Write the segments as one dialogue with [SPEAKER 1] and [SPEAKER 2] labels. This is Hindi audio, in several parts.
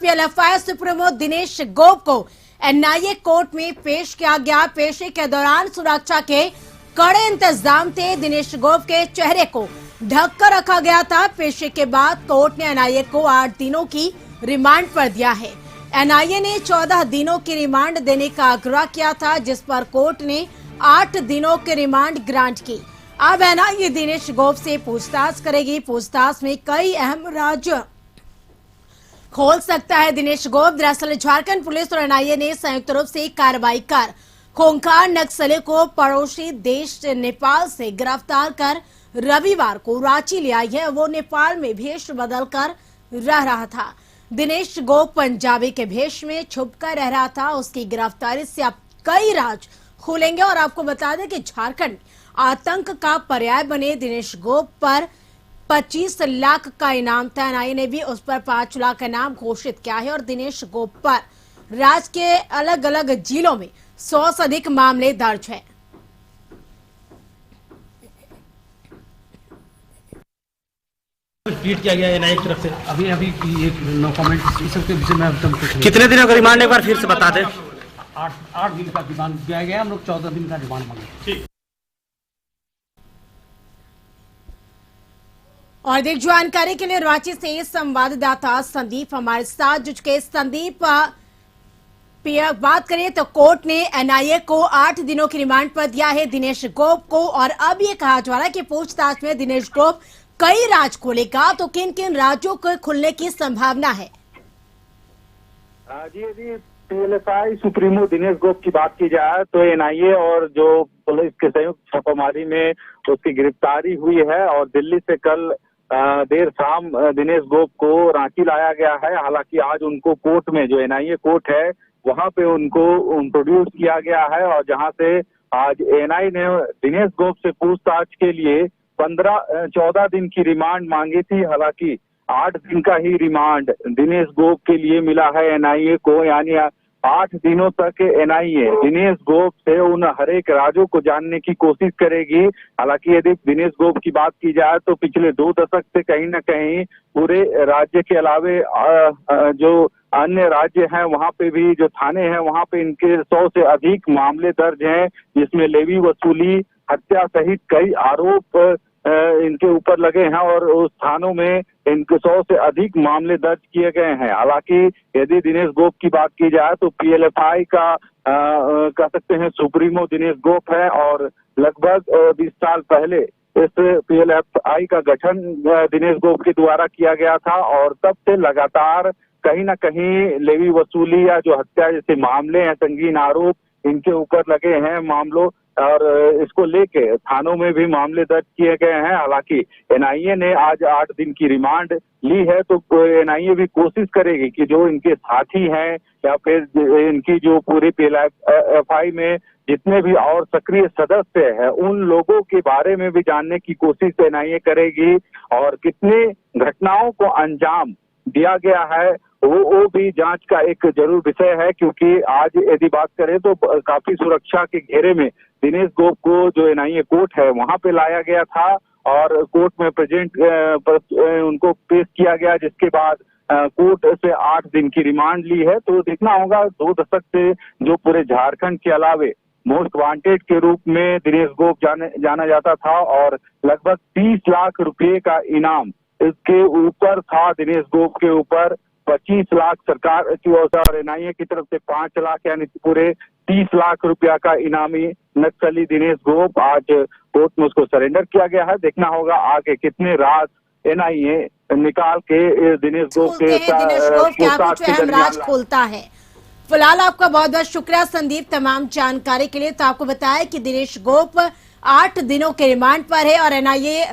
[SPEAKER 1] पीएलएफआई सुप्रीमो दिनेश गोप को एनआईए कोर्ट में पेश किया गया। पेशी के दौरान सुरक्षा के कड़े इंतजाम थे। दिनेश गोप के चेहरे को ढक कर रखा गया था। पेशी के बाद कोर्ट ने एनआईए को 8 दिनों की रिमांड पर दिया है। एनआईए ने 14 दिनों की रिमांड देने का आग्रह किया था, जिस पर कोर्ट ने 8 दिनों की रिमांड ग्रांट की। अब एनआईए दिनेश गोप से पूछताछ करेगी। पूछताछ में कई अहम राज खोल सकता है दिनेश गोप। दरअसल झारखंड पुलिस और एनआईए ने संयुक्त रूप से कार्रवाई कर खूंखार नक्सली को पड़ोसी देश नेपाल से गिरफ्तार कर रविवार को रांची ले आई है। वो नेपाल में भेष बदलकर रह रहा था। दिनेश गोप पंजाबी के भेष में छुपकर रह रहा था। उसकी गिरफ्तारी से अब कई राज खुलेंगे। और आपको बता दें कि झारखंड आतंक का पर्याय बने दिनेश गोप पर 25 लाख का इनाम था। एनआईए ने भी उस पर 5 लाख का इनाम घोषित किया है। और दिनेश गोप पर राज्य के अलग अलग जिलों में 100 से अधिक मामले दर्ज है।
[SPEAKER 2] ट्वीट किया गया एनआईए की तरफ से।
[SPEAKER 3] अभी ये नो कमेंट इस सब के विषय में हम कुछ
[SPEAKER 2] कितने दिनों का रिमांड एक बार फिर से बता दें।
[SPEAKER 3] 8 दिन का रिमांड दिया गया। हम लोग 14 दिन का रिमांड मांगे।
[SPEAKER 1] और अधिक जानकारी के लिए रांची से संवाददाता संदीप हमारे साथ जुड़ चुके। संदीप, बात करें तो कोर्ट ने एनआईए को 8 दिनों की रिमांड पर दिया है दिनेश गोप को। और अब ये कहा जा रहा है कि पूछताछ में दिनेश गोप कई राज खोलेगा। तो किन किन राज्यों को खुलने की संभावना है?
[SPEAKER 4] जी यदि पीएलएफआई सुप्रीमो दिनेश गोप की बात की जाए तो एनआईए और जो पुलिस के संयुक्त छापामारी में उसकी गिरफ्तारी हुई है। और दिल्ली से कल देर शाम दिनेश गोप को रांची लाया गया है। हालांकि आज उनको कोर्ट में, जो एनआईए कोर्ट है, वहां पे उनको इंट्रोड्यूस किया गया है। और जहां से आज एनआईए ने दिनेश गोप से पूछताछ के लिए 14 दिन की रिमांड मांगी थी। हालांकि 8 दिन का ही रिमांड दिनेश गोप के लिए मिला है एनआईए को। यानी 8 दिनों तक एनआईए दिनेश गोप से उन हर एक राजों को जानने की कोशिश करेगी। हालांकि यदि दिनेश गोप की बात की जाए तो पिछले 2 दशक से कहीं न कहीं पूरे राज्य के अलावे जो अन्य राज्य हैं वहां पे भी जो थाने हैं वहां पे इनके 100 से अधिक मामले दर्ज हैं, जिसमें लेवी वसूली, हत्या सहित कई आरोप इनके ऊपर लगे हैं। और उस थानों में इनके 100 से अधिक मामले दर्ज किए गए हैं। हालांकि यदि दिनेश गोप की बात की जाए तो पीएलएफआई का कह सकते हैं सुप्रीमो दिनेश गोप है। और लगभग 20 साल पहले इस पीएलएफआई का गठन दिनेश गोप के द्वारा किया गया था। और तब से लगातार कहीं ना कहीं लेवी वसूली या जो हत्या जैसे मामले हैं, संगीन आरोप इनके ऊपर लगे हैं मामलों। और इसको लेके थानों में भी मामले दर्ज किए गए हैं। हालांकि एनआईए ने आज 8 दिन की रिमांड ली है। तो एनआईए भी कोशिश करेगी कि जो इनके साथी हैं या फिर इनकी जो पूरी पीएलएफआई में जितने भी और सक्रिय सदस्य हैं उन लोगों के बारे में भी जानने की कोशिश एनआईए करेगी। और कितने घटनाओं को अंजाम दिया गया है वो भी जांच का एक जरूर विषय है। क्योंकि आज यदि बात करें तो काफी सुरक्षा के घेरे में दिनेश गोप को जो एनआईए कोर्ट है वहां पे लाया गया था। और कोर्ट में प्रेजेंट उनको पेश किया गया, जिसके बाद कोर्ट से 8 दिन की रिमांड ली है। तो देखना होगा 2 दशक से जो पूरे झारखंड के अलावे मोस्ट वांटेड के रूप में दिनेश गोप जाना जाता था। और लगभग 30 लाख रुपए का इनाम इसके ऊपर था। दिनेश गोप के ऊपर 25 लाख सरकार की ओर से और एनआईए की तरफ से 5 लाख, यानी पूरे 30 लाख रुपया का इनामी नक्सली दिनेश गोप आज कोर्ट में उसको सरेंडर किया गया है। देखना होगा आगे कितने राज एनआईए निकाल के दिनेश गोप के
[SPEAKER 1] साथ राज खोलता है। फिलहाल आपका बहुत बहुत शुक्रिया संदीप तमाम जानकारी के लिए। तो आपको बताया कि दिनेश गोप 8 दिनों के रिमांड पर है और एनआईए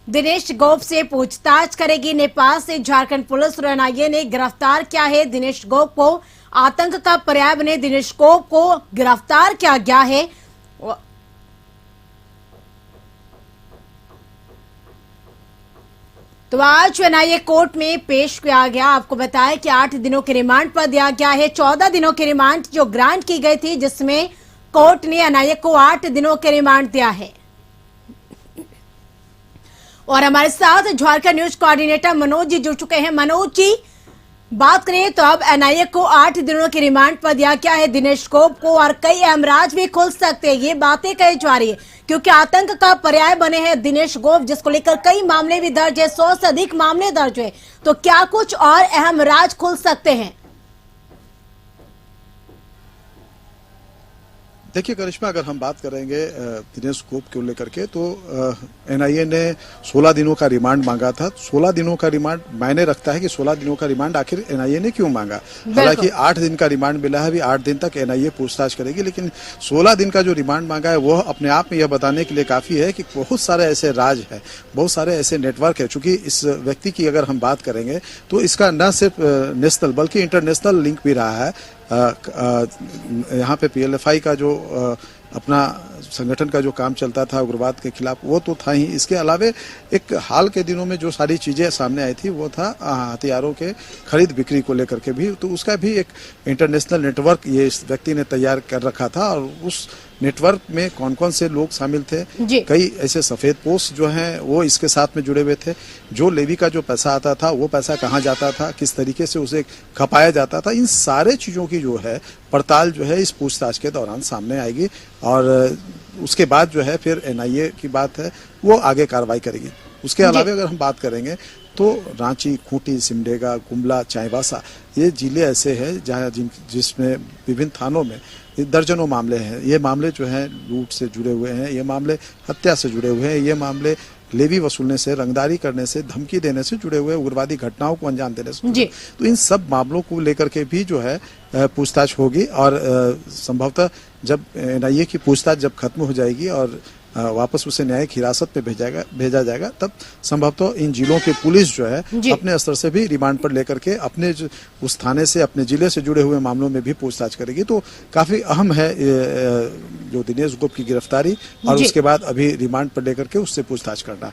[SPEAKER 1] दिनेश गोप से पूछताछ करेगी। नेपाल से झारखंड पुलिस और एनआईए ने गिरफ्तार किया है दिनेश गोप को। आतंक का पर्याय बने दिनेश गोप को गिरफ्तार किया गया है। तो आज एनआईए कोर्ट में पेश किया गया। आपको बताया कि 8 दिनों के रिमांड पर दिया गया है। 14 दिनों की रिमांड जो ग्रांट की गई थी, जिसमें कोर्ट ने एनआईए को 8 दिनों के रिमांड दिया है। और हमारे साथ झारखंड न्यूज कोऑर्डिनेटर मनोज जी जुड़ चुके हैं। मनोज जी, बात करें तो अब एनआईए को 8 दिनों के रिमांड पर दिया गया है दिनेश गोप को, और कई अहम राज भी खुल सकते हैं, ये बातें कही जा रही है, क्योंकि आतंक का पर्याय बने हैं दिनेश गोप, जिसको लेकर कई मामले भी दर्ज है, 100 से अधिक मामले दर्ज है। तो क्या कुछ और अहम राज खुल सकते हैं?
[SPEAKER 5] देखिए करिश्मा, अगर हम बात करेंगे दिनेश गोप को लेकर के तो एनआईए ने 16 दिनों का रिमांड मांगा था। 16 दिनों का रिमांड मायने रखता है कि 16 दिनों का रिमांड आखिर एनआईए ने क्यों मांगा। हालांकि 8 दिन का रिमांड मिला है, अभी 8 दिन तक एनआईए पूछताछ करेगी, लेकिन 16 दिन का जो रिमांड मांगा है वो अपने आप में यह बताने के लिए काफी है कि बहुत सारे ऐसे राज है, बहुत सारे ऐसे नेटवर्क है। चूंकि इस व्यक्ति की अगर हम बात करेंगे तो इसका न सिर्फ नेशनल बल्कि इंटरनेशनल लिंक भी रहा है। यहाँ पे पीएलएफआई का जो अपना संगठन का जो काम चलता था उग्रवाद के खिलाफ, वो तो था ही। इसके अलावे एक हाल के दिनों में जो सारी चीजें सामने आई थी वो था हथियारों के खरीद बिक्री को लेकर के भी, तो उसका भी एक इंटरनेशनल नेटवर्क ये इस व्यक्ति ने तैयार कर रखा था। और उस नेटवर्क में कौन कौन से लोग शामिल थे, कई ऐसे सफेद पोस्ट जो हैं वो इसके साथ में जुड़े हुए थे। जो लेवी का जो पैसा आता था वो पैसा कहाँ जाता था, किस तरीके से उसे खपाया जाता था, इन सारे चीजों की जो है पड़ताल जो है इस पूछताछ के दौरान सामने आएगी। और उसके बाद जो है फिर एनआईए की बात है वो आगे कार्रवाई करेगी। उसके अलावा अगर हम बात करेंगे तो रांची, खूंटी, सिमडेगा, गुमला, चाईबासा ये जिले ऐसे हैं जहाँ जिसमें विभिन्न थानों में दर्जनों मामले हैं। ये मामले जो हैं लूट से जुड़े हुए हैं, ये मामले हत्या से जुड़े हुए हैं, ये मामले लेवी वसूलने से, रंगदारी करने से, धमकी देने से जुड़े हुए, उग्रवादी घटनाओं को अंजाम देने से जुड़े। तो इन सब मामलों को लेकर के भी जो है पूछताछ होगी। और संभवतः जब एनआईए की पूछताछ जब खत्म हो जाएगी और वापस उसे न्यायिक हिरासत में भेजा जाएगा, तब संभवतः इन जिलों की पुलिस जो है अपने स्तर से भी रिमांड पर लेकर के अपने उस थाने से, अपने जिले से जुड़े हुए मामलों में भी पूछताछ करेगी। तो काफी अहम है जो दिनेश गोप की गिरफ्तारी और उसके बाद अभी रिमांड पर लेकर के उससे पूछताछ करना।